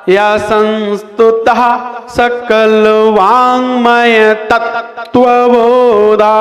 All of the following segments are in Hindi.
या संस्तुतः सकल वाङ्मय तत्त्वबोधा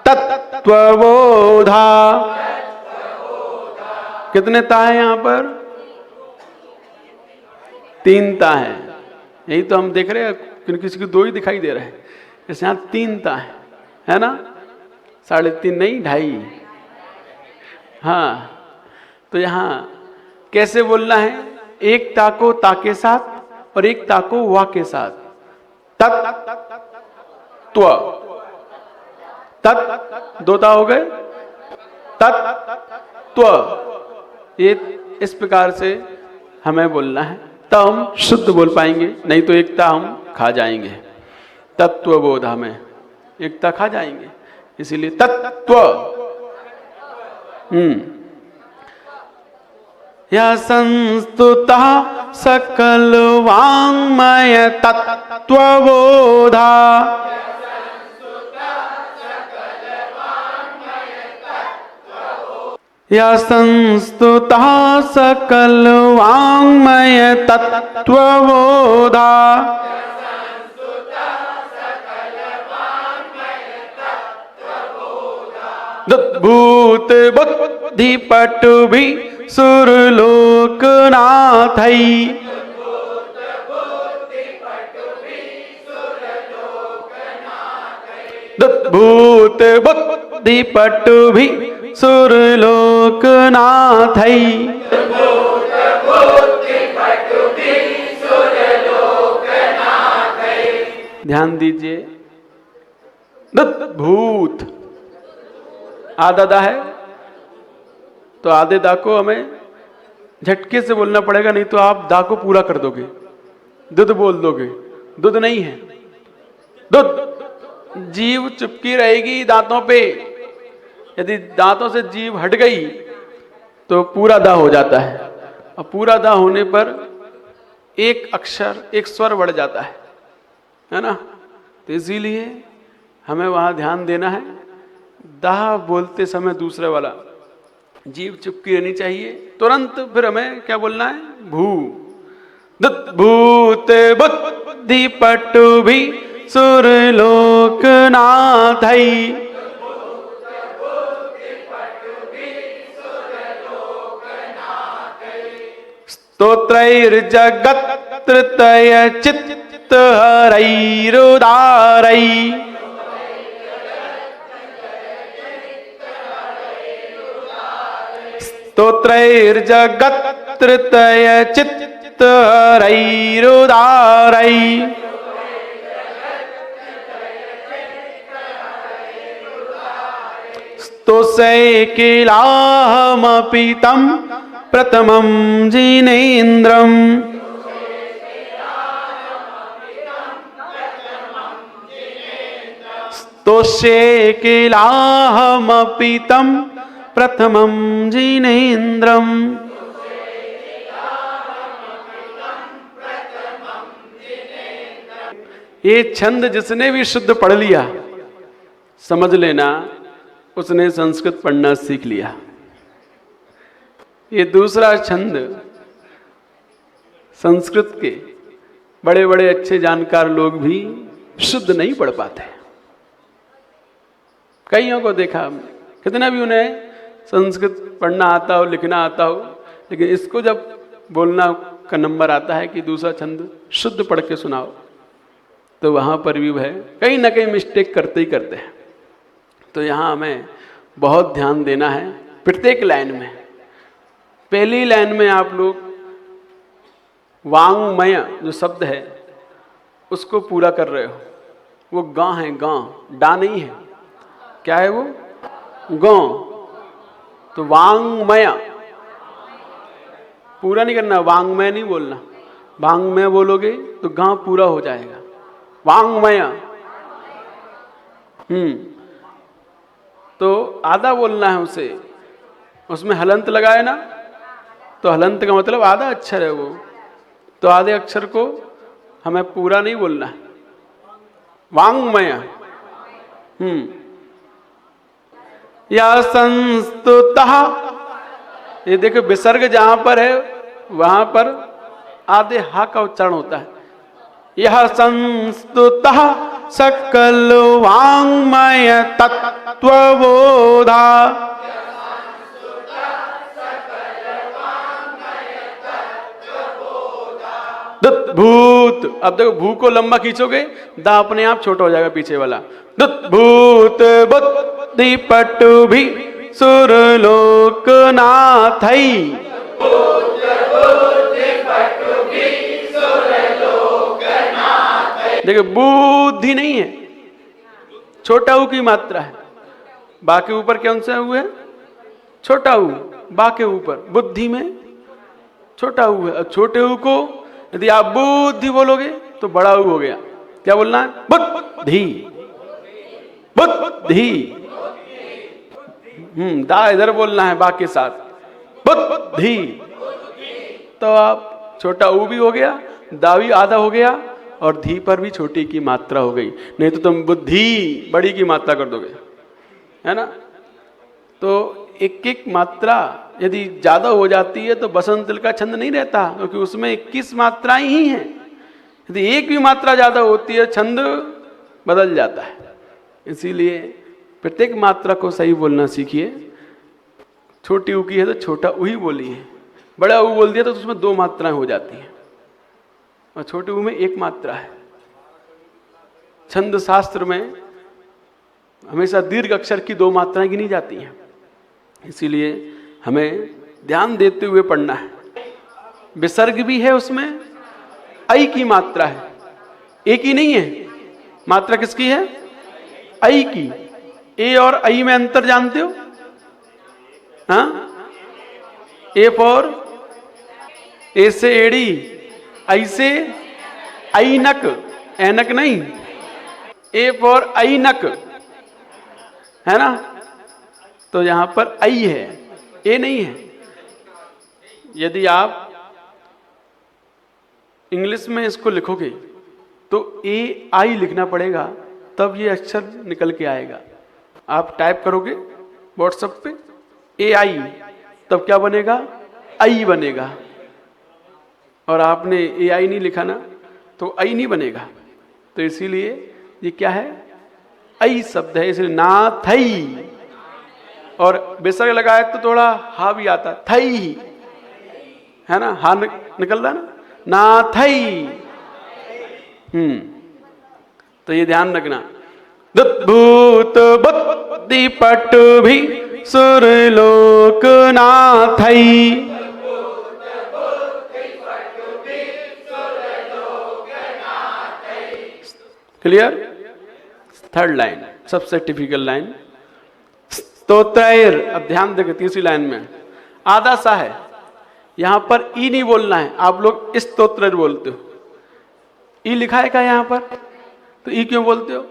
तत्त्वबोधा। कितने ता है यहां पर? 3 ता है। यही तो हम देख रहे हैं, किसी को 2 ही दिखाई दे रहे हैं, जैसे यहां 3 ता है ना? 3.5 नहीं, 2.5। हाँ, तो यहां कैसे बोलना है? एक ता को ता के साथ और एक ता को वा के साथ। तत्त्व, तत् 2 ता हो गए, तत्त्व। ये इस प्रकार से हमें बोलना है, तब हम शुद्ध बोल पाएंगे, नहीं तो एकता हम खा जाएंगे। तत्वबोधा में एकता खा जाएंगे, इसीलिए तत्व। या संस्तुतः सकल वाङ्मय तत्त्वबोधा या संस्तुतः सकल वाङ्मय तत्त्वबोधा भूत बुद्धि पटुभि सुरलोकनाथै भूत बुद्धि पटुभि सुरलोकनाथै। ध्यान दीजिए, भूत आधा दा है, तो आधे दा को हमें झटके से बोलना पड़ेगा, नहीं तो आप दा को पूरा कर दोगे, दुध बोल दोगे। दुध नहीं है, दुध। जीव चुपकी रहेगी दांतों पे, यदि दांतों से जीव हट गई तो पूरा दा हो जाता है, और पूरा दा होने पर एक अक्षर, एक स्वर बढ़ जाता है ना? तो इसीलिए हमें वहां ध्यान देना है। दाह बोलते समय दूसरे वाला जीव चुपकी रहनी चाहिए, तुरंत फिर हमें क्या बोलना है? भू भूत बुद्धि पटुभि सुरलोकनाथै स्तोत्रैर्जगत्त्रतय चित्तहरैरुदारै स्तोत्रैर्जगत्त्रतय चित्तहरैरुदारै स्तोषैकिलाहमपि तं प्रथमं जिनेन्द्रम् स्तोषैकिलाहमपि तं प्रथमं जिनेन्द्रम्। ये छंद जिसने भी शुद्ध पढ़ लिया, समझ लेना उसने संस्कृत पढ़ना सीख लिया। ये दूसरा छंद संस्कृत के बड़े बड़े अच्छे जानकार लोग भी शुद्ध नहीं पढ़ पाते। कईयों को देखा, कितना भी उन्हें संस्कृत पढ़ना आता हो, लिखना आता हो, लेकिन इसको जब बोलना का नंबर आता है कि दूसरा छंद शुद्ध पढ़ के सुनाओ, तो वहां पर भी वह कहीं ना कहीं मिस्टेक करते ही करते हैं। तो यहां हमें बहुत ध्यान देना है प्रत्येक लाइन में। पहली लाइन में आप लोग वांगमय जो शब्द है उसको पूरा कर रहे हो। वो गां है, गां, डा नहीं है। क्या है वो? गां। तो वांगमय पूरा नहीं करना, वांगमय नहीं बोलना। वांगमय बोलोगे तो गां पूरा हो जाएगा। वांगमय। तो आधा बोलना है उसे, उसमें हलंत लगाए ना, तो हलंत का मतलब आधा अक्षर है वो, तो आधे अक्षर को हमें पूरा नहीं बोलना है। वांगमय। या संस्तुतः, ये देखो विसर्ग जहां पर है वहां पर आधे हा का उच्चारण होता है। यह संस्तुतः सकल वाङ्मय तत्वबोधा, भूत। अब देखो भू को लंबा खींचोगे, दा अपने आप छोटा हो जाएगा पीछे वाला। भूत बुद्धि पटु भी सुरलोक नाथई, देखो बुद्धि नहीं है, छोटा ऊ की मात्रा है। बा के ऊपर कौन सा ऊ है? छोटा ऊ। बा के ऊपर बुद्धि में छोटा ऊ है। छोटे ऊ को यदि आप बुद्धि बोलोगे तो बड़ा ऊ हो गया। क्या बोलना है? बुद्धि, बुद्धि। दा इधर बोलना है बा के साथ, बुद्धि। तो आप छोटा ऊ भी हो गया, दा भी आधा हो गया, और धी पर भी छोटी की मात्रा हो गई। नहीं तो तुम बुद्धि बड़ी की मात्रा कर दोगे, है ना। तो एक एक मात्रा यदि ज्यादा हो जाती है तो बसंत का छंद नहीं रहता, क्योंकि उसमें 21 मात्राएं ही हैं। यदि एक भी मात्रा ज्यादा होती है छंद बदल जाता है। इसीलिए प्रत्येक मात्रा को सही बोलना सीखिए। छोटी ऊ की है तो छोटा ऊ ही बोलिए, बड़ा ऊ बोल दिया तो उसमें 2 मात्राएं हो जाती हैं, और छोटे ऊ में 1 मात्रा है। छंद शास्त्र में हमेशा दीर्घ अक्षर की 2 मात्राएं गिनी जाती हैं। इसीलिए हमें ध्यान देते हुए पढ़ना है। विसर्ग भी है उसमें, ऐ की मात्रा है, एक ही नहीं है। मात्रा किसकी है? ऐ की। ए और ऐ में अंतर जानते हो? हाँ, ए फॉर ए से एड़ी, ऐ से ऐनक, ऐनक नहीं। ए फॉर ऐनक, है ना। तो यहां पर ऐ है, ए नहीं है। यदि आप इंग्लिश में इसको लिखोगे तो ए आई लिखना पड़ेगा, तब ये अक्षर निकल के आएगा। आप टाइप करोगे व्हाट्सएप पे ए आई, तब क्या बनेगा? आई बनेगा। और आपने ए आई नहीं लिखा ना, तो आई नहीं बनेगा। तो इसीलिए ये क्या है? ऐ शब्द है, इसलिए नाथई। और विसर्ग लगाए तो थोड़ा हा भी आता, थई, है ना। हा निकल रहा ना, नाथई। तो ये ध्यान रखना। दुद्भूत बुद्धि पट भी सुरलोक नाथई। क्लियर? थर्ड लाइन सबसे टिपिकल लाइन, स्तोत्रैर। अब ध्यान देकर तीसरी लाइन में आधा सा है, यहां पर ई नहीं बोलना है। आप लोग स्तोत्रैर बोलते हो, ई लिखा है क्या यहां पर? तो ई क्यों बोलते हो?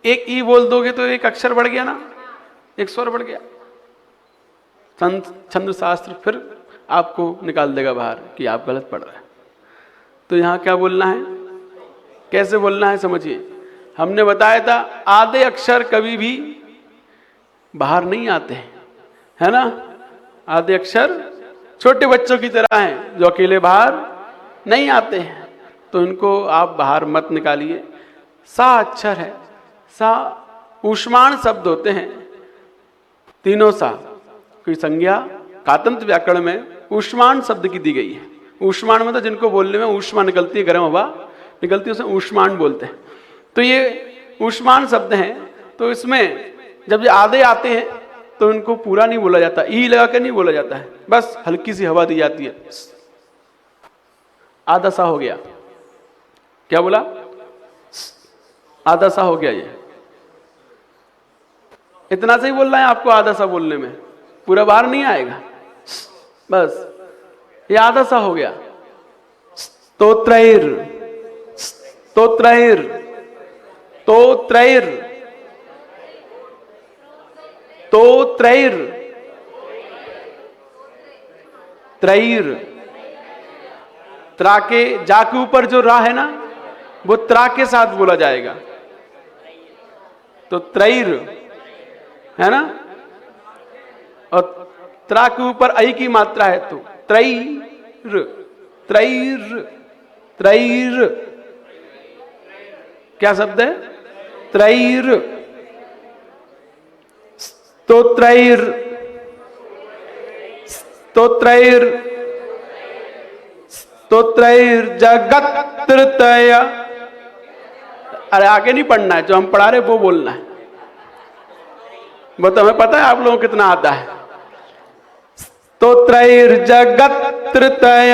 एक ई बोल दोगे तो एक अक्षर बढ़ गया ना, एक स्वर बढ़ गया। छंद शास्त्र फिर आपको निकाल देगा बाहर कि आप गलत पढ़ रहे हैं। तो यहां क्या बोलना है, कैसे बोलना है समझिए। हमने बताया था आधे अक्षर कभी भी बाहर नहीं आते हैं, है ना। आधे अक्षर छोटे बच्चों की तरह हैं जो अकेले बाहर नहीं आते हैं, तो इनको आप बाहर मत निकालिए। सा अक्षर है, सा ऊष्माण शब्द होते हैं, तीनों सा। कोई संज्ञा कातंत्र व्याकरण में ऊष्माण शब्द की दी गई है। ऊष्माण मतलब जिनको बोलने में ऊष्मा निकलती है, गर्म हवा निकलती है, उसे ऊष्माण बोलते हैं। तो ये ऊष्माण शब्द हैं। तो इसमें जब ये आधे आते हैं तो इनको पूरा नहीं बोला जाता, ई लगा कर नहीं बोला जाता है, बस हल्की सी हवा दी जाती है। आधा सा हो गया, क्या बोला? आधा सा हो गया। ये इतना सही बोल रहा है आपको, आधा सा बोलने में पूरा बाहर नहीं आएगा, बस ये आधा सा हो गया। स्तोत्रैर, स्तोत्रैर, तोत्रैर, तोत्रैर, त्रैर। त्रा के जा के ऊपर जो रा है ना, वो त्रा के साथ बोला जाएगा। तो त्रैर है ना, और त्रा के ऊपर ऐ की मात्रा है तो त्रैर, त्रैर, त्रैर। क्या शब्द है? त्रैर। स्तोत्रैर, स्तोत्रैर, स्तोत्रैर जगत्त्रतय। अरे आगे नहीं पढ़ना है, जो हम पढ़ा रहे वो बोलना है। वो तो हमें पता है आप लोगों को कितना आता है। स्तोत्रैर जगत्त्रतय।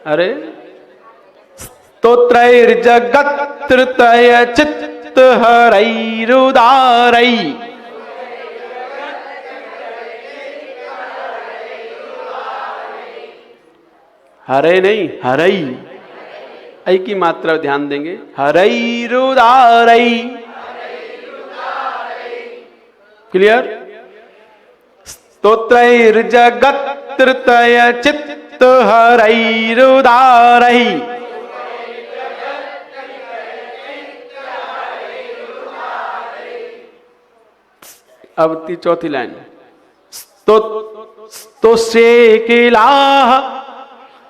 अरे स्तोत्रैर जगत्त्रतय चित्तहरैरुदारै। हरे नहीं, हरई, ऐ की मात्रा ध्यान देंगे। हरैरुदारै। क्लियर? स्तोत्रैर जगत्त्रतय चित्तहरैरुदारै। अब चौथी लाइन, स्तोष्ये किलाह।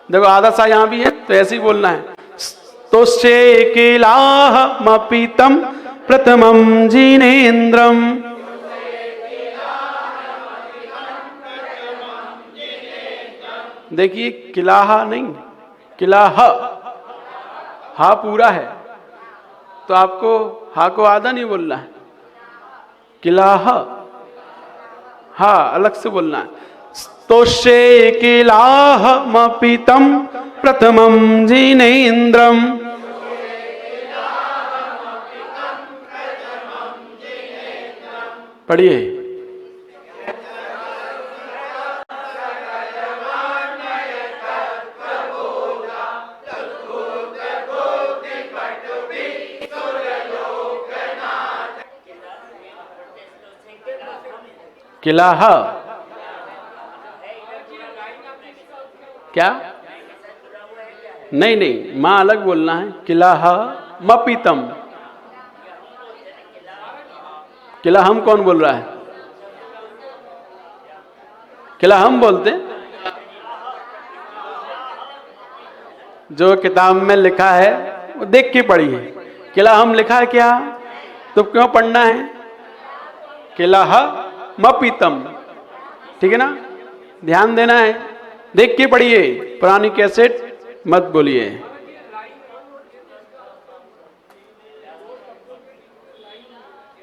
देखो आधा सा यहां भी है तो ऐसे ही बोलना है। स्तोष्ये किलाह मपीतम प्रथमं जिनेन्द्रम। देखिए किलाहा नहीं, किलाह, हा पूरा है तो आपको हा को आधा नहीं बोलना है। किलाह, हा अलग से बोलना है। स्तोष्ये किलाह मपीतम प्रथमं जिनेन्द्रम। पढ़िए। किलाह, क्या? नहीं नहीं, मां अलग बोलना है। किलाह मपीतम। किला हम कौन बोल रहा है? किला हम बोलते हैं। जो किताब में लिखा है वो देख के पढ़िए। किला हम लिखा है क्या तो क्यों पढ़ना है? किला मपीतम, ठीक है ना, ध्यान देना है, देख के पढ़िए, पुरानी कैसेट मत बोलिए।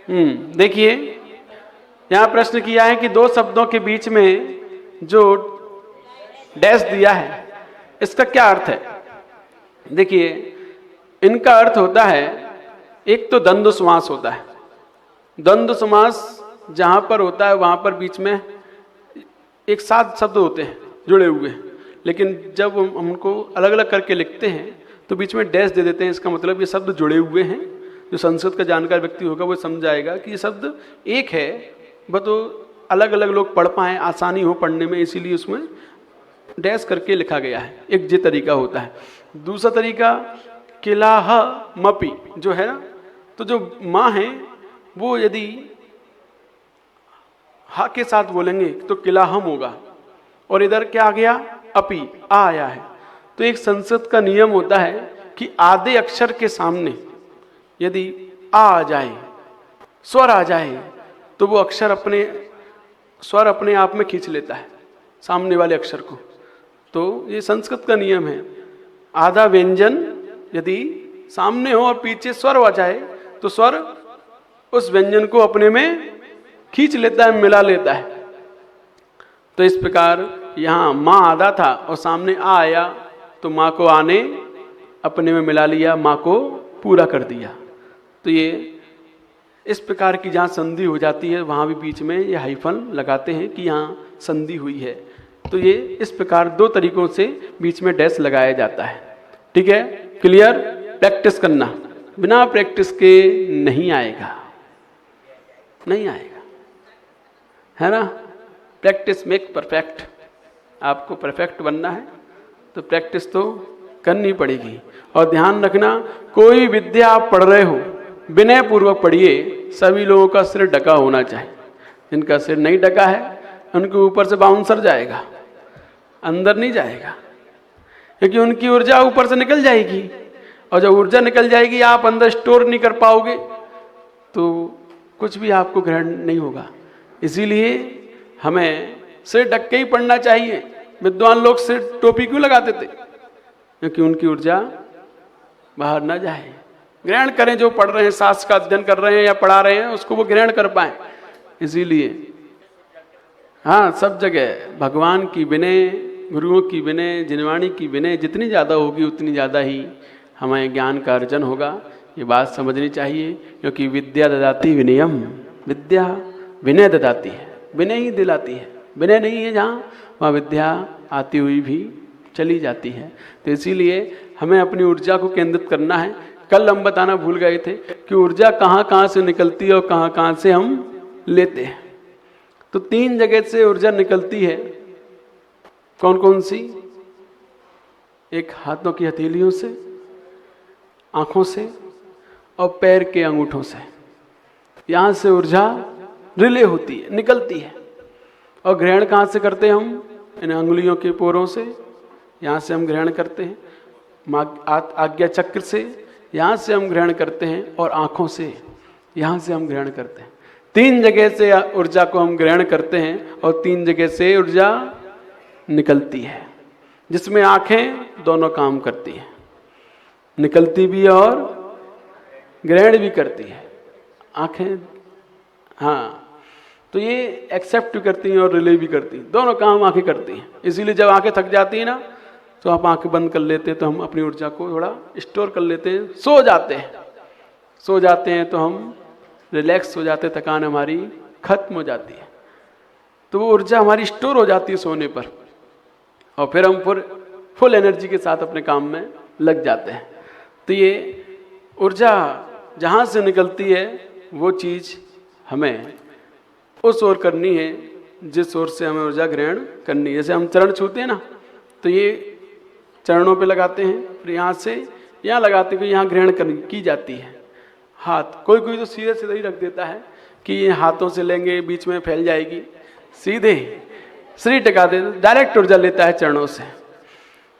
देखिए यहां प्रश्न किया है कि दो शब्दों के बीच में जो डैश दिया है इसका क्या अर्थ है। देखिए इनका अर्थ होता है, एक तो द्वंद्व समास होता है। द्वंद्व समास जहां पर होता है वहां पर बीच में एक साथ शब्द होते हैं जुड़े हुए, लेकिन जब हम उनको अलग अलग करके लिखते हैं तो बीच में डैश दे देते हैं। इसका मतलब ये शब्द जुड़े हुए हैं। जो संस्कृत का जानकार व्यक्ति होगा वो समझाएगा कि ये शब्द एक है, बस तो अलग अलग लोग पढ़ पाएं, आसानी हो पढ़ने में, इसीलिए उसमें डैश करके लिखा गया है। एक ये तरीका होता है। दूसरा तरीका किलाह मपी जो है ना, तो जो माँ है वो यदि हा के साथ बोलेंगे तो किलाहम होगा, और इधर क्या आ गया? अपी, आ आया है। तो एक संस्कृत का नियम होता है कि आधे अक्षर के सामने यदि आ जाए, स्वर आ जाए, तो वो अक्षर स्वर अपने आप में खींच लेता है सामने वाले अक्षर को। तो ये संस्कृत का नियम है। आधा व्यंजन यदि सामने हो और पीछे स्वर आ जाए तो स्वर उस व्यंजन को अपने में खींच लेता है, मिला लेता है। तो इस प्रकार यहाँ माँ आधा था और सामने आ आया तो माँ को आने अपने में मिला लिया, माँ को पूरा कर दिया। तो ये इस प्रकार की जहाँ संधि हो जाती है वहाँ भी बीच में ये हाइफन लगाते हैं कि यहाँ संधि हुई है। तो ये इस प्रकार दो तरीकों से बीच में डैश लगाया जाता है। ठीक है, क्लियर? प्रैक्टिस करना, बिना प्रैक्टिस के नहीं आएगा, नहीं आएगा, है ना। Practice make perfect. आपको परफेक्ट बनना है तो प्रैक्टिस तो करनी पड़ेगी। और ध्यान रखना, कोई विद्या आप पढ़ रहे हो विनय पूर्वक पढ़िए। सभी लोगों का सिर ढका होना चाहिए। जिनका सिर नहीं ढका है उनके ऊपर से बाउंसर जाएगा, अंदर नहीं जाएगा, क्योंकि उनकी ऊर्जा ऊपर से निकल जाएगी। और जब ऊर्जा निकल जाएगी आप अंदर स्टोर नहीं कर पाओगे तो कुछ भी आपको ग्रहण नहीं होगा। इसीलिए हमें सिर ढक के ही पढ़ना चाहिए। विद्वान लोग सिर टोपी क्यों लगाते थे? क्योंकि उनकी ऊर्जा बाहर ना जाए। ग्रहण करें, जो पढ़ रहे हैं, शास्त्र का अध्ययन कर रहे हैं या पढ़ा रहे हैं, उसको वो ग्रहण कर पाए। इसीलिए हाँ, सब जगह भगवान की विनय, गुरुओं की विनय, जिनवाणी की विनय जितनी ज़्यादा होगी उतनी ज़्यादा ही हमें ज्ञान का अर्जन होगा। ये बात समझनी चाहिए, क्योंकि विद्या ददाति विनयम, विद्या विनय ददाती है, विनय ही दिलाती है। विनय नहीं है जहाँ, वहाँ विद्या आती हुई भी चली जाती है। तो इसीलिए हमें अपनी ऊर्जा को केंद्रित करना है। कल हम बताना भूल गए थे कि ऊर्जा कहाँ कहाँ से निकलती है और कहाँ कहाँ से हम लेते हैं। तो 3 जगह से ऊर्जा निकलती है। कौन कौन सी? एक हाथों की हथेलियों से, आंखों से और पैर के अंगूठों से। यहाँ से ऊर्जा रिले होती है, निकलती है। और ग्रहण कहाँ से करते हैं हम? इन अंगुलियों के पोरों से, यहाँ से हम ग्रहण करते हैं। आज्ञा चक्र से, यहाँ से हम ग्रहण करते हैं। और आँखों से, यहाँ से हम ग्रहण करते हैं। 3 जगह से ऊर्जा को हम ग्रहण करते हैं और 3 जगह से ऊर्जा निकलती है, जिसमें आँखें दोनों काम करती हैं, निकलती भी और ग्रहण भी करती है। आँखें हाँ, तो ये एक्सेप्ट भी करती हैं और रिले भी करती हैं, दोनों काम आंखें करती हैं। इसीलिए जब आंखें थक जाती हैं ना, तो आप आंखें बंद कर लेते हैं, तो हम अपनी ऊर्जा को थोड़ा स्टोर कर लेते हैं, सो जाते हैं तो हम रिलैक्स हो जाते हैं, थकान हमारी खत्म हो जाती है। तो वो ऊर्जा हमारी स्टोर हो जाती है सोने पर, और फिर हम फुल एनर्जी के साथ अपने काम में लग जाते हैं। तो ये ऊर्जा जहाँ से निकलती है वो चीज़ हमें उस ओर करनी है जिस ओर से हमें ऊर्जा ग्रहण करनी है। जैसे हम चरण छूते हैं ना, तो ये चरणों पे लगाते हैं, फिर यहाँ से यहाँ लगाते हैं, यहाँ ग्रहण की जाती है। हाथ कोई कोई तो सीधे सीधे ही रख देता है कि ये हाथों से लेंगे बीच में फैल जाएगी, सीधे शरीर टिका देते, डायरेक्ट ऊर्जा लेता है चरणों से।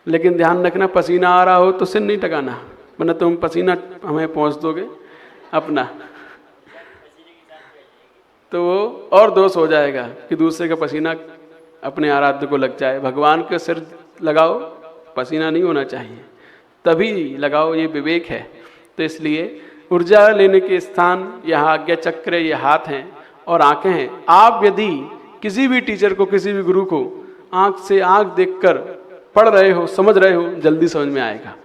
लेकिन ध्यान रखना, पसीना आ रहा हो तो सिर नहीं टकाना, वरना तुम पसीना हमें पहुँच दोगे अपना, तो वो और दोष हो जाएगा कि दूसरे का पसीना अपने आराध्य को लग जाए। भगवान के सिर लगाओ, पसीना नहीं होना चाहिए, तभी लगाओ, ये विवेक है। तो इसलिए ऊर्जा लेने के स्थान यहाँ आज्ञा चक्र, ये हाथ हैं और आंखें हैं। आप यदि किसी भी टीचर को, किसी भी गुरु को आंख से आंख देखकर पढ़ रहे हो, समझ रहे हो, जल्दी समझ में आएगा।